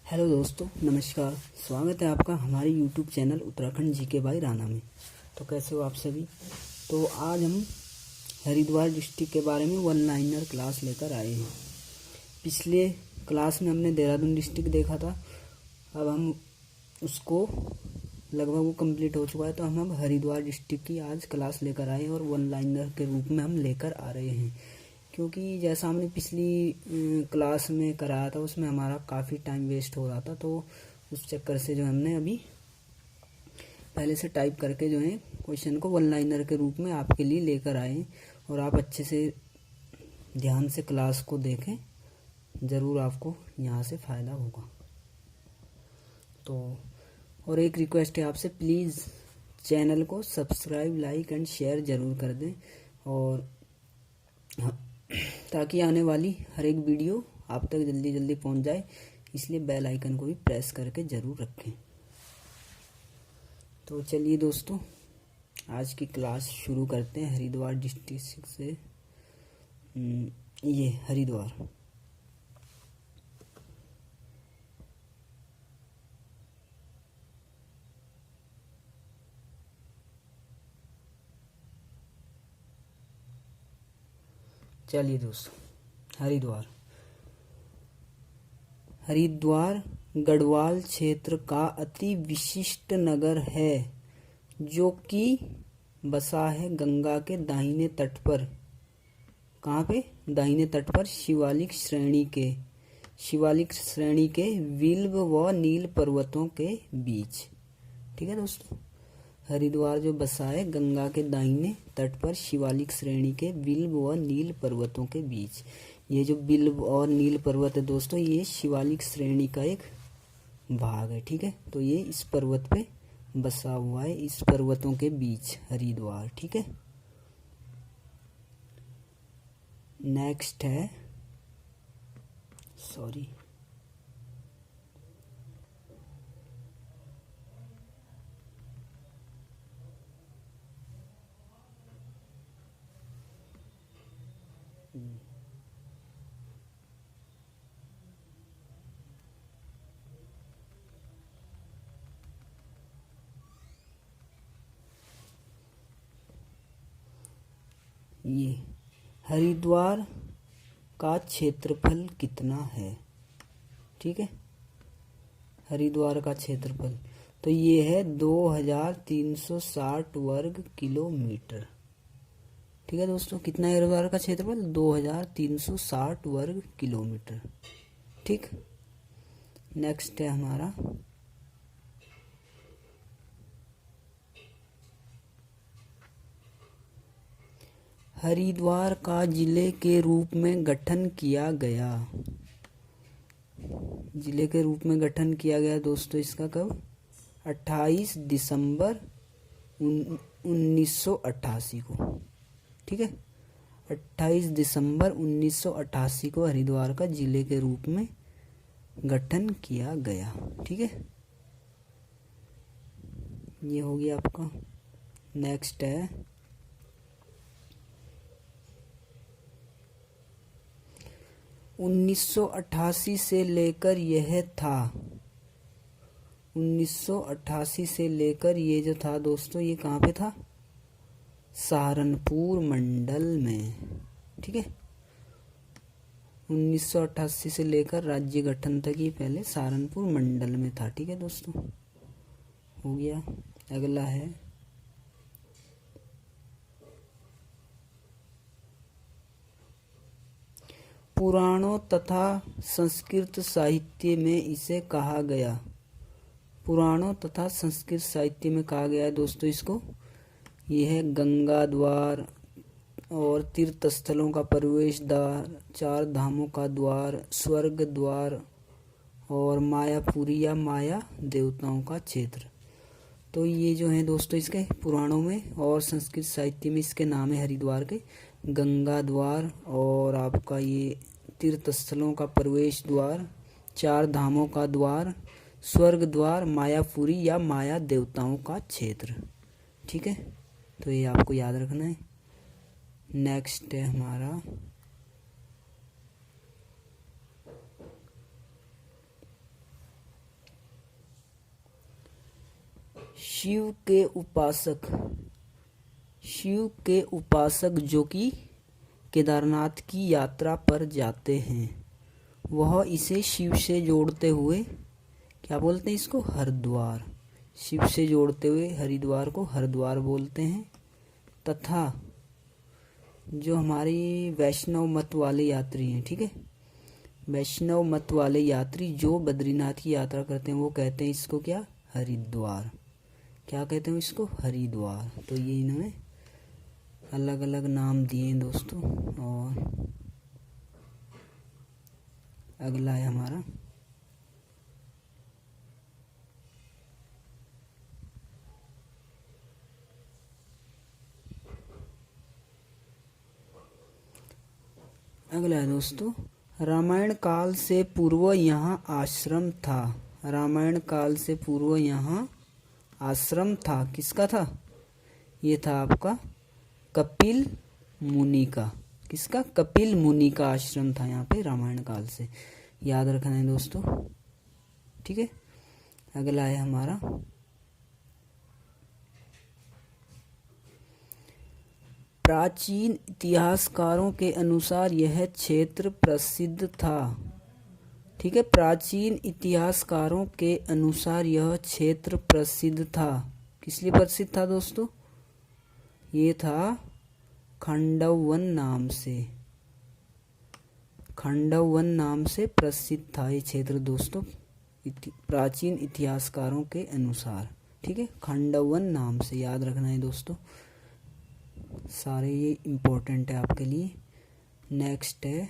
Hello दोस्तों, नमस्कार। स्वागत है आपका हमारे YouTube channel Uttarakhand GK by Rana में। तो कैसे हो आप सभी। तो आज हम हरिद्वार डिस्ट्रिक्ट के बारे में वन लाइनर क्लास लेकर आए हैं। पिछले क्लास में हमने देहरादून डिस्ट्रिक्ट देखा था। अब हम उसको लगभग वो कंप्लीट हो चुका है, तो हम अब हरिद्वार डिस्ट्रिक्ट की आज क्लास लेकर आए हैं और वन लाइनर के रूप में हम लेकर आ रहे हैं। क्योंकि जैसा हमने पिछली क्लास में कराया था उसमें हमारा काफ़ी टाइम वेस्ट हो रहा था, तो उस चक्कर से जो हमने अभी पहले से टाइप करके जो है क्वेश्चन को वन लाइनर के रूप में आपके लिए लेकर आए। और आप अच्छे से ध्यान से क्लास को देखें, ज़रूर आपको यहाँ से फ़ायदा होगा। तो और एक रिक्वेस्ट है आपसे, प्लीज़ चैनल को सब्सक्राइब, लाइक एंड शेयर ज़रूर कर दें, और ताकि आने वाली हर एक वीडियो आप तक जल्दी जल्दी पहुंच जाए। इसलिए बेल आइकन को भी प्रेस करके ज़रूर रखें। तो चलिए दोस्तों, आज की क्लास शुरू करते हैं हरिद्वार डिस्ट्रिक्ट से। ये हरिद्वार चलिए दोस्तों, हरिद्वार गढ़वाल क्षेत्र का अति विशिष्ट नगर है, जो कि बसा है गंगा के दाहिने तट पर। कहाँ पे? दाहिने तट पर शिवालिक श्रेणी के विल्व व नील पर्वतों के बीच। ठीक है दोस्तों, हरिद्वार जो बसा है गंगा के दाहिने तट पर शिवालिक श्रेणी के विल्व व नील पर्वतों के बीच। ये जो विल्व और नील पर्वत है दोस्तों, ये शिवालिक श्रेणी का एक भाग है। ठीक है, तो ये इस पर्वत पे बसा हुआ है, इस पर्वतों के बीच हरिद्वार। ठीक है, नेक्स्ट है, सॉरी, ये हरिद्वार का क्षेत्रफल कितना है। ठीक है, हरिद्वार का क्षेत्रफल तो ये है 2360 वर्ग किलोमीटर। ठीक है दोस्तों, कितना है हरिद्वार का क्षेत्रफल? 2360 वर्ग किलोमीटर। ठीक, नेक्स्ट है हमारा हरिद्वार का जिले के रूप में गठन किया गया। जिले के रूप में गठन किया गया दोस्तों इसका कब? 28 दिसंबर 1988 को। ठीक है, 28 दिसंबर 1988 को हरिद्वार का जिले के रूप में गठन किया गया। ठीक है, ये हो गया आपका। नेक्स्ट है 1988 से लेकर यह था। 1988 से लेकर ये जो था दोस्तों, ये कहाँ पे था? सहारनपुर मंडल में। ठीक है, 1988 से लेकर राज्य गठन तक ये पहले सहारनपुर मंडल में था। ठीक है दोस्तों, हो गया। अगला है पुराणों तथा संस्कृत साहित्य में इसे कहा गया। पुराणों तथा संस्कृत साहित्य में कहा गया है दोस्तों इसको, यह है गंगा द्वार और तीर्थ स्थलों का प्रवेश द्वार, चार धामों का द्वार, स्वर्ग द्वार और मायापुरी या माया देवताओं का क्षेत्र। तो ये जो है दोस्तों इसके पुराणों में और संस्कृत साहित्य में इसके नाम है हरिद्वार के गंगा द्वार, और आपका ये तीर्थ स्थलों का प्रवेश द्वार, चार धामों का द्वार, स्वर्ग द्वार, मायापुरी या माया देवताओं का क्षेत्र। ठीक है, तो ये आपको याद रखना है। नेक्स्ट है हमारा शिव के उपासक, शिव के उपासक जो कि केदारनाथ की यात्रा पर जाते हैं, वह इसे शिव से जोड़ते हुए क्या बोलते हैं, इसको हरिद्वार, शिव से जोड़ते हुए हरिद्वार को हरिद्वार बोलते हैं। तथा जो हमारी वैष्णव मत वाले यात्री हैं, ठीक है, वैष्णव मत वाले यात्री जो बद्रीनाथ की यात्रा करते हैं वो कहते हैं इसको क्या, हरिद्वार। क्या कहते हैं इसको, हरिद्वार। तो ये इन्होंने अलग अलग नाम दिए हैं दोस्तों। और अगला है हमारा अगला है दोस्तों, रामायण काल से पूर्व यहाँ आश्रम था। रामायण काल से पूर्व यहाँ आश्रम था, किसका था, ये था आपका कपिल मुनि का। किसका, कपिल मुनि का आश्रम था यहाँ पे रामायण काल से, याद रखना है दोस्तों, ठीक है। अगला है हमारा प्राचीन इतिहासकारों के अनुसार यह क्षेत्र प्रसिद्ध था, ठीक है, प्राचीन इतिहासकारों के अनुसार यह क्षेत्र प्रसिद्ध था। किस लिए प्रसिद्ध था दोस्तों, ये था खंडवन नाम से, खंडवन नाम से प्रसिद्ध था ये क्षेत्र दोस्तों, प्राचीन इतिहासकारों के अनुसार, ठीक है, खंडवन नाम से, याद रखना है दोस्तों, सारे ये इम्पोर्टेंट है आपके लिए। नेक्स्ट है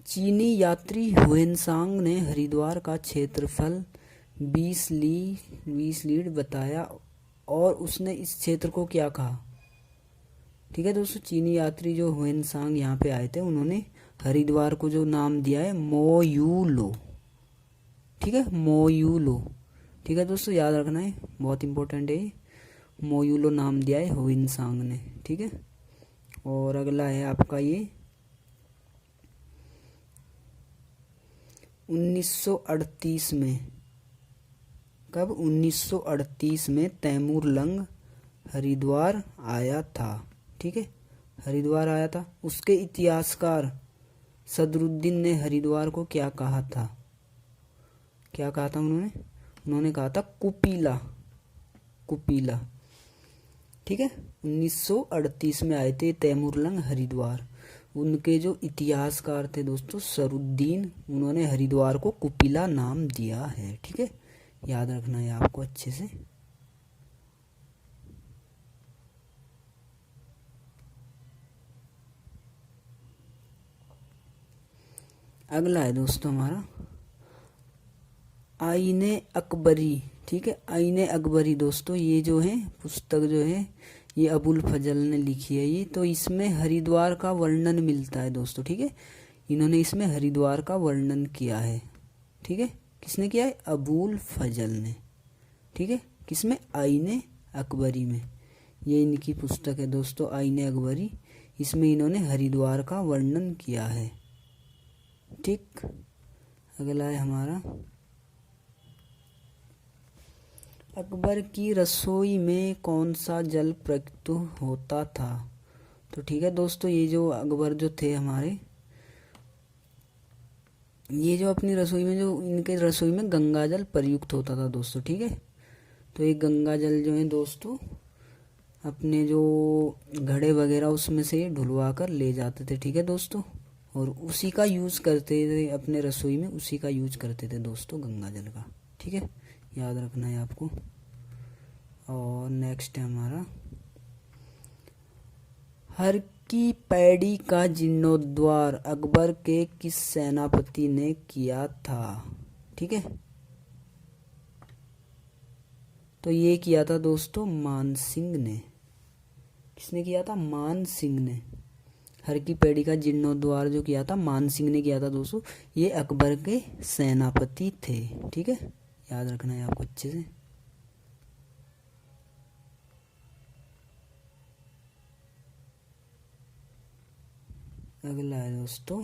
चीनी यात्री हुएनसांग ने हरिद्वार का क्षेत्रफल 20 लीड बताया और उसने इस क्षेत्र को क्या कहा, ठीक है दोस्तों। चीनी यात्री जो हुएनसांग यहाँ पे आए थे, उन्होंने हरिद्वार को जो नाम दिया है मोयूलो, ठीक है, मोयूलो, ठीक है दोस्तों, याद रखना है, बहुत इंपॉर्टेंट है, मोयूलो नाम दिया है हुएनसांग ने, ठीक है। और अगला है आपका ये 1938 में, कब, 1938 में तैमूर लंग हरिद्वार आया था, ठीक है, हरिद्वार आया था। उसके इतिहासकार सदरुद्दीन ने हरिद्वार को क्या कहा था, क्या कहा था उन्होंने कहा था कुपीला, कुपीला, ठीक है। 1938 में आए थे तैमूरलंग हरिद्वार, उनके जो इतिहासकार थे दोस्तों सरुद्दीन, उन्होंने हरिद्वार को कुपीला नाम दिया है, ठीक है, याद रखना है आपको अच्छे से। अगला है दोस्तों हमारा आईने अकबरी, ठीक है, आईने अकबरी दोस्तों, ये जो है पुस्तक जो है ये अबुल फजल ने लिखी है ये, तो इसमें हरिद्वार का वर्णन मिलता है दोस्तों, ठीक है, इन्होंने इसमें हरिद्वार का वर्णन किया है, ठीक है, किसने किया है, अबुल फजल ने, ठीक है, किसमें, आईने अकबरी में, ये इनकी पुस्तक है दोस्तों आईने अकबरी, इसमें इन्होंने हरिद्वार का वर्णन किया है, ठीक। अगला है हमारा अकबर की रसोई में कौन सा जल प्रयुक्त होता था, तो ठीक है दोस्तों, ये जो अकबर जो थे हमारे, ये जो अपनी रसोई में, जो इनके रसोई में गंगा जल प्रयुक्त होता था दोस्तों, ठीक है। तो ये गंगा जल जो है दोस्तों अपने जो घड़े वगैरह उसमें से ढुलवा कर ले जाते थे, ठीक है दोस्तों, और उसी का यूज़ करते थे अपने रसोई में, उसी का यूज करते थे दोस्तों गंगा जल का, ठीक है, याद रखना है आपको। और नेक्स्ट है हमारा हर की पैड़ी का जीर्णोद्धार अकबर के किस सेनापति ने किया था, ठीक है, तो ये किया था दोस्तों मान सिंह ने, किसने किया था, मान सिंह ने, हर की पैड़ी का जीर्णोद्धार जो किया था मान सिंह ने किया था दोस्तों, ये अकबर के सेनापति थे, ठीक है, याद रखना है आपको अच्छे से। अगला है दोस्तों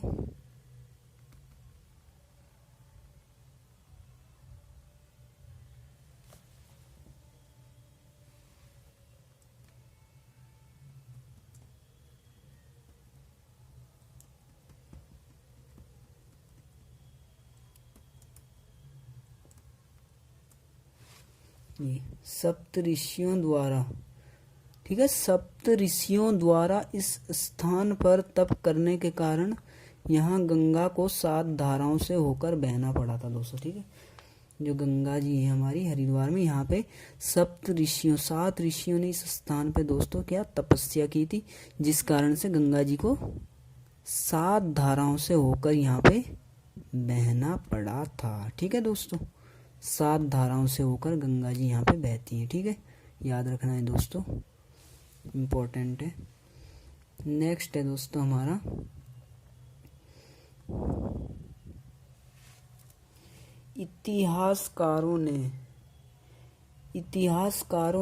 ये सप्त ऋषियों द्वारा, ठीक है, सप्त ऋषियों द्वारा इस स्थान पर तप करने के कारण यहाँ गंगा को 7 धाराओं से होकर बहना पड़ा था दोस्तों। ठीक है, जो गंगा जी है हमारी हरिद्वार में, यहाँ पे 7 ऋषियों ने इस स्थान पे दोस्तों क्या तपस्या की थी, जिस कारण से गंगा जी को 7 धाराओं से होकर यहाँ पे बहना पड़ा था। ठीक है दोस्तों, 7 धाराओं से होकर गंगा जी यहाँ पे बहती है। ठीक है, याद रखना है दोस्तों, इम्पोर्टेंट है। नेक्स्ट है दोस्तों हमारा इतिहासकारों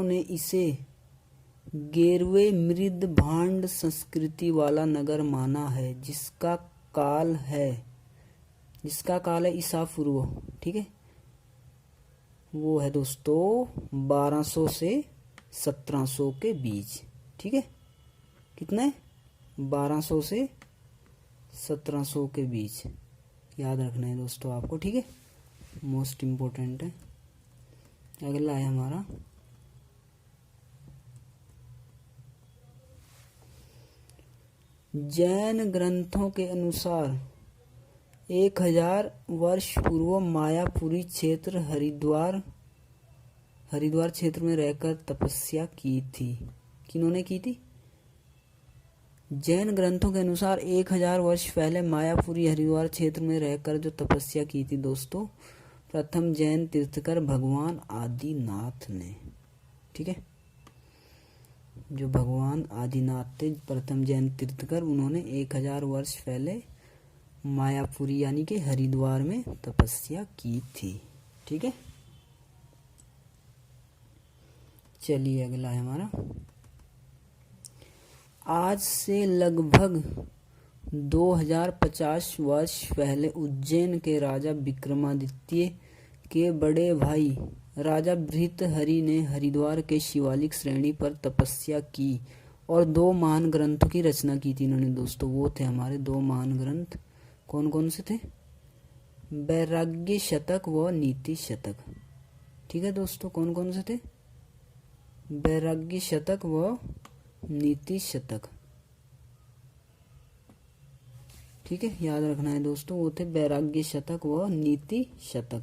ने इसे गेरवे मृद भांड संस्कृति वाला नगर माना है, जिसका काल है ईसा पूर्व, ठीक है, वो है दोस्तों 1200 से 1700 के बीच। ठीक है, कितना है, 1200 से 1700 के बीच, याद रखना है दोस्तों आपको। ठीक है, मोस्ट इम्पोर्टेंट है। अगला है हमारा जैन ग्रंथों के अनुसार 1000 वर्ष पूर्व मायापुरी क्षेत्र हरिद्वार क्षेत्र में रहकर तपस्या की थी। किन्होंने की थी? जैन ग्रंथों के अनुसार 1000 वर्ष पहले मायापुरी हरिद्वार क्षेत्र में रहकर जो तपस्या की थी दोस्तों, प्रथम जैन तीर्थकर भगवान आदिनाथ ने। ठीक है, जो भगवान आदिनाथ थे, प्रथम जैन तीर्थकर, उन्होंने 1000 वर्ष पहले मायापुरी यानी कि हरिद्वार में तपस्या की थी। ठीक है, चलिए अगला है हमारा आज से लगभग 2050 वर्ष पहले उज्जैन के राजा विक्रमादित्य के बड़े भाई राजा भृतहरि ने हरिद्वार के शिवालिक श्रेणी पर तपस्या की और 2 महान ग्रंथों की रचना की थी इन्होंने दोस्तों। वो थे हमारे 2 महान ग्रंथ, कौन कौन से थे? वैराग्य शतक व नीति शतक। ठीक है दोस्तों, कौन कौन से थे? वैराग्य शतक व नीति शतक। ठीक है, याद रखना है दोस्तों, वो थे वैराग्य शतक व नीति शतक।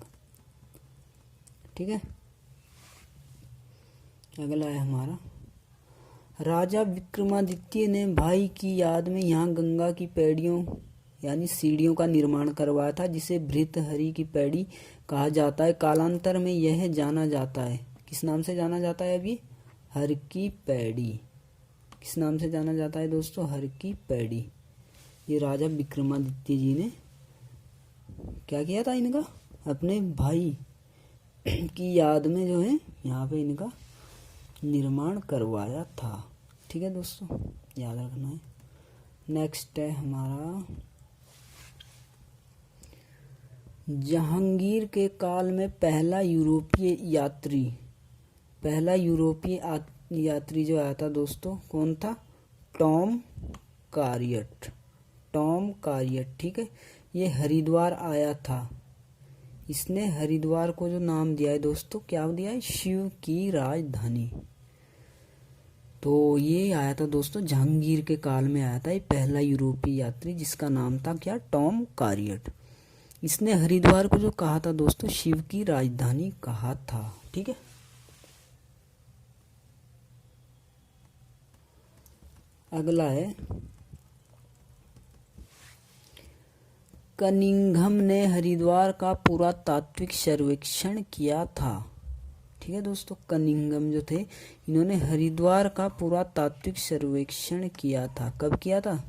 ठीक है, अगला है हमारा राजा विक्रमादित्य ने भाई की याद में यहाँ गंगा की पैड़ियों यानी सीढ़ियों का निर्माण करवाया था, जिसे भृतहरि की पैड़ी कहा जाता है। कालांतर में यह जाना जाता है, किस नाम से जाना जाता है? अभी हर की पैड़ी, किस नाम से जाना जाता है दोस्तों? हर की पैड़ी। ये राजा विक्रमादित्य जी ने क्या किया था? इनका अपने भाई की याद में जो है यहाँ पे इनका निर्माण करवाया था। ठीक है दोस्तों, याद रखना है। नेक्स्ट है हमारा जहांगीर के काल में पहला यूरोपीय यात्री जो आया था दोस्तों, कौन था? टॉम कारियट। ठीक है, ये हरिद्वार आया था। इसने हरिद्वार को जो नाम दिया है दोस्तों, क्या दिया है? शिव की राजधानी। तो ये आया था दोस्तों, जहांगीर के काल में आया था ये पहला यूरोपीय यात्री, जिसका नाम था क्या? टॉम कारियट। इसने हरिद्वार को जो कहा था दोस्तों, शिव की राजधानी कहा था। ठीक है, अगला है कनिंघम ने हरिद्वार का पुरातात्विक सर्वेक्षण किया था। ठीक है दोस्तों, कनिंघम जो थे, इन्होंने हरिद्वार का पुरातात्विक सर्वेक्षण किया था। कब किया था?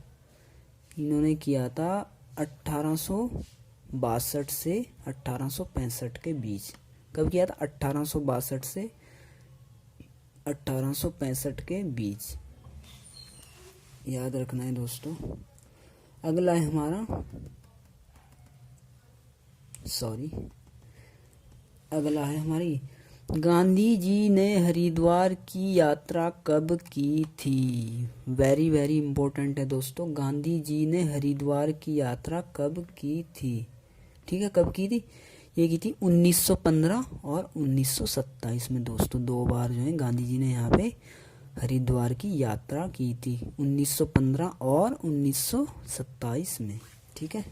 इन्होंने किया था 1862 से 1865 के बीच। कब किया था? 1862 से 1865 के बीच, याद रखना है दोस्तों। अगला है हमारा अगला है हमारी गांधी जी ने हरिद्वार की यात्रा कब की थी? वेरी वेरी इंपॉर्टेंट है दोस्तों, गांधी जी ने हरिद्वार की यात्रा कब की थी? ठीक है, कब की थी? ये की थी 1915 और 1927 में दोस्तों, 2 बार जो है गांधी जी ने यहाँ पे हरिद्वार की यात्रा की थी, 1915 और 1927 में। ठीक है,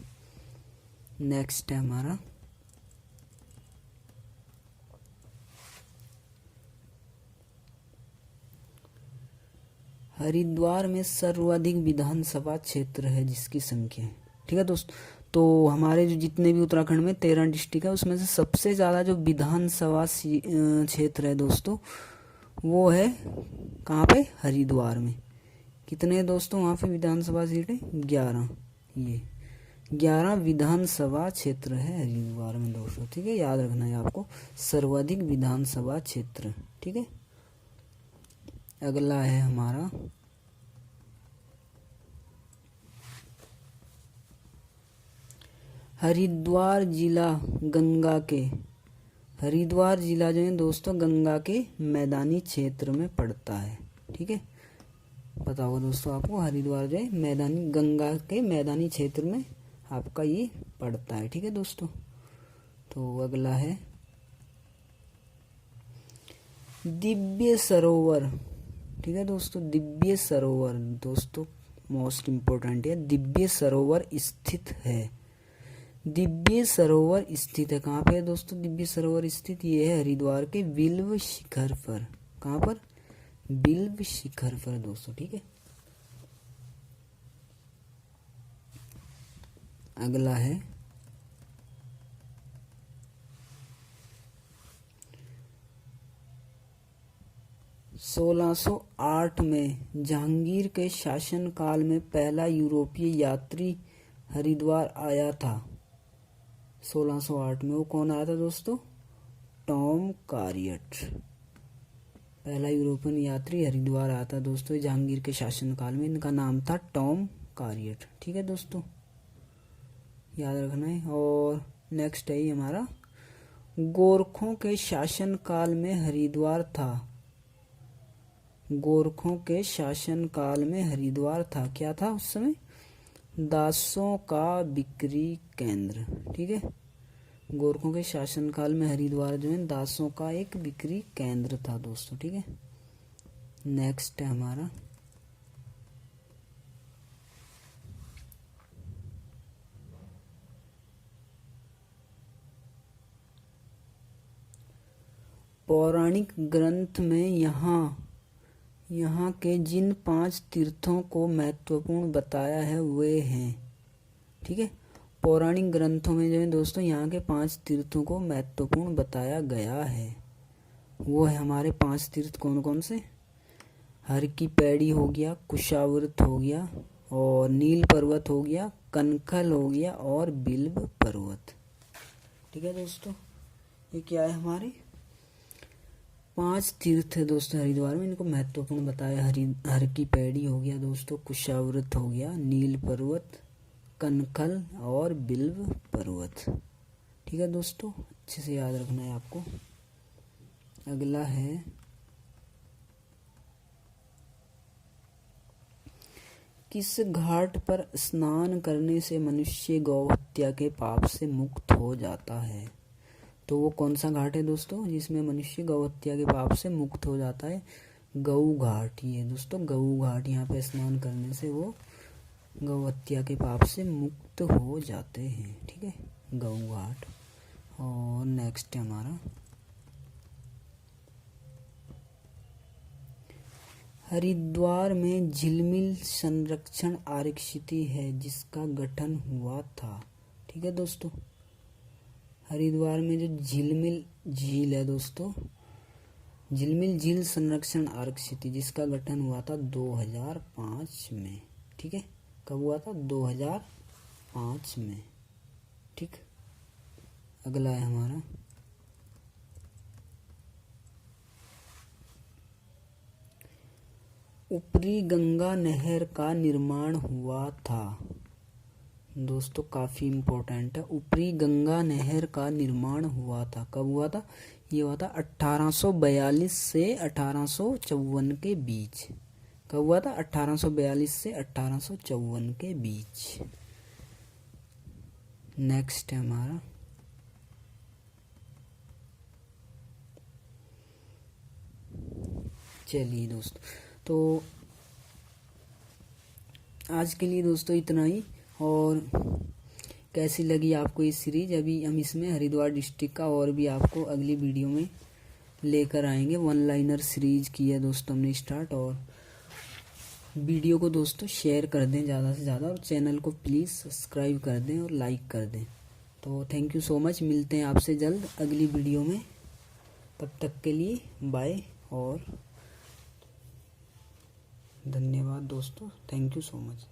नेक्स्ट है हमारा हरिद्वार में सर्वाधिक विधानसभा क्षेत्र है जिसकी संख्या है। ठीक है दोस्त, तो हमारे जो जितने भी उत्तराखंड में 13 डिस्ट्रिक्ट है उसमें से सबसे ज़्यादा जो विधानसभा क्षेत्र है दोस्तों वो है कहाँ पे, हरिद्वार में। कितने दोस्तों वहाँ पे विधानसभा सीट है, 11। ये 11 विधानसभा क्षेत्र है हरिद्वार में दोस्तों। ठीक है, याद रखना है आपको, सर्वाधिक विधानसभा क्षेत्र। ठीक है, अगला है हमारा हरिद्वार जिला गंगा के, हरिद्वार जिला जो है दोस्तों गंगा के मैदानी क्षेत्र में पड़ता है। ठीक है, पता होगा दोस्तों आपको, हरिद्वार जो है मैदानी, गंगा के मैदानी क्षेत्र में आपका ये पड़ता है। ठीक है दोस्तों, तो अगला है दिव्य सरोवर। ठीक है दोस्तों, दिव्य सरोवर दोस्तों मोस्ट इम्पोर्टेंट है, दिव्य सरोवर स्थित है। दिव्य सरोवर स्थित है कहाँ पे है दोस्तों, दिव्य सरोवर स्थित ये है हरिद्वार के बिल्व शिखर पर। कहाँ पर, बिल्व शिखर पर दोस्तों। ठीक है, अगला है सोलह 8 में जहांगीर के शासनकाल में पहला यूरोपीय यात्री हरिद्वार आया था। 1608 में वो कौन आया था दोस्तों, टॉम कारियट। पहला यूरोपियन यात्री हरिद्वार आया था दोस्तों जहांगीर के शासनकाल में, इनका नाम था टॉम कारियट। ठीक है दोस्तों, याद रखना है। और नेक्स्ट है हमारा गोरखों के शासनकाल में हरिद्वार था। गोरखों के शासनकाल में हरिद्वार था, क्या था उस समय, दासों का बिक्री केंद्र। ठीक है, गोरखों के शासनकाल में हरिद्वार जो है दासों का एक बिक्री केंद्र था दोस्तों। ठीक है, नेक्स्ट है हमारा पौराणिक ग्रंथ में यहाँ के जिन 5 तीर्थों को महत्वपूर्ण बताया है वे हैं। ठीक है, पौराणिक ग्रंथों में जो है दोस्तों यहाँ के 5 तीर्थों को महत्वपूर्ण बताया गया है। वो है हमारे 5 तीर्थ कौन कौन से, हर की पैड़ी हो गया, कुशावर्त हो गया, और नील पर्वत हो गया, कनखल हो गया, और बिल्व पर्वत। ठीक है दोस्तों, ये क्या है हमारे 5 तीर्थ है दोस्तों हरिद्वार में, इनको महत्वपूर्ण बताया। हर की पैड़ी हो गया दोस्तों, कुशावर्त हो गया, नील पर्वत, कनखल और बिल्व पर्वत। ठीक है दोस्तों, अच्छे से याद रखना है आपको। अगला है किस घाट पर स्नान करने से मनुष्य गौ हत्या के पाप से मुक्त हो जाता है। तो वो कौन सा घाट है दोस्तों जिसमें मनुष्य गौ हत्या के पाप से मुक्त हो जाता है, गऊ घाट। ये दोस्तों गऊ घाट, यहाँ पे स्नान करने से वो गौ हत्या के पाप से मुक्त हो जाते हैं। ठीक है, गऊ घाट। और नेक्स्ट है हमारा हरिद्वार में झिलमिल संरक्षण आरक्षिति है जिसका गठन हुआ था। ठीक है दोस्तों, हरिद्वार में जो झिलमिल झील है दोस्तों, झिलमिल झील संरक्षण आरक्षिति जिसका गठन हुआ था 2005 में। ठीक है, कब हुआ था, 2005 में। ठीक, अगला है हमारा ऊपरी गंगा नहर का निर्माण हुआ था। दोस्तों काफी इम्पोर्टेंट है, ऊपरी गंगा नहर का निर्माण हुआ था, कब हुआ था, ये हुआ था 1842 से 1854 के बीच। कब हुआ था, 1842 से 1854 के बीच। नेक्स्ट है हमारा चलिए दोस्तों, तो आज के लिए दोस्तों इतना ही। और कैसी लगी आपको ये सीरीज? अभी हम इसमें हरिद्वार डिस्ट्रिक्ट का और भी आपको अगली वीडियो में लेकर आएंगे। वन लाइनर सीरीज की है दोस्तों हमने स्टार्ट। और वीडियो को दोस्तों शेयर कर दें ज़्यादा से ज़्यादा, और चैनल को प्लीज़ सब्सक्राइब कर दें और लाइक कर दें। तो थैंक यू सो मच, मिलते हैं आपसे जल्द अगली वीडियो में। तब तक के लिए बाय और धन्यवाद दोस्तों, थैंक यू सो मच।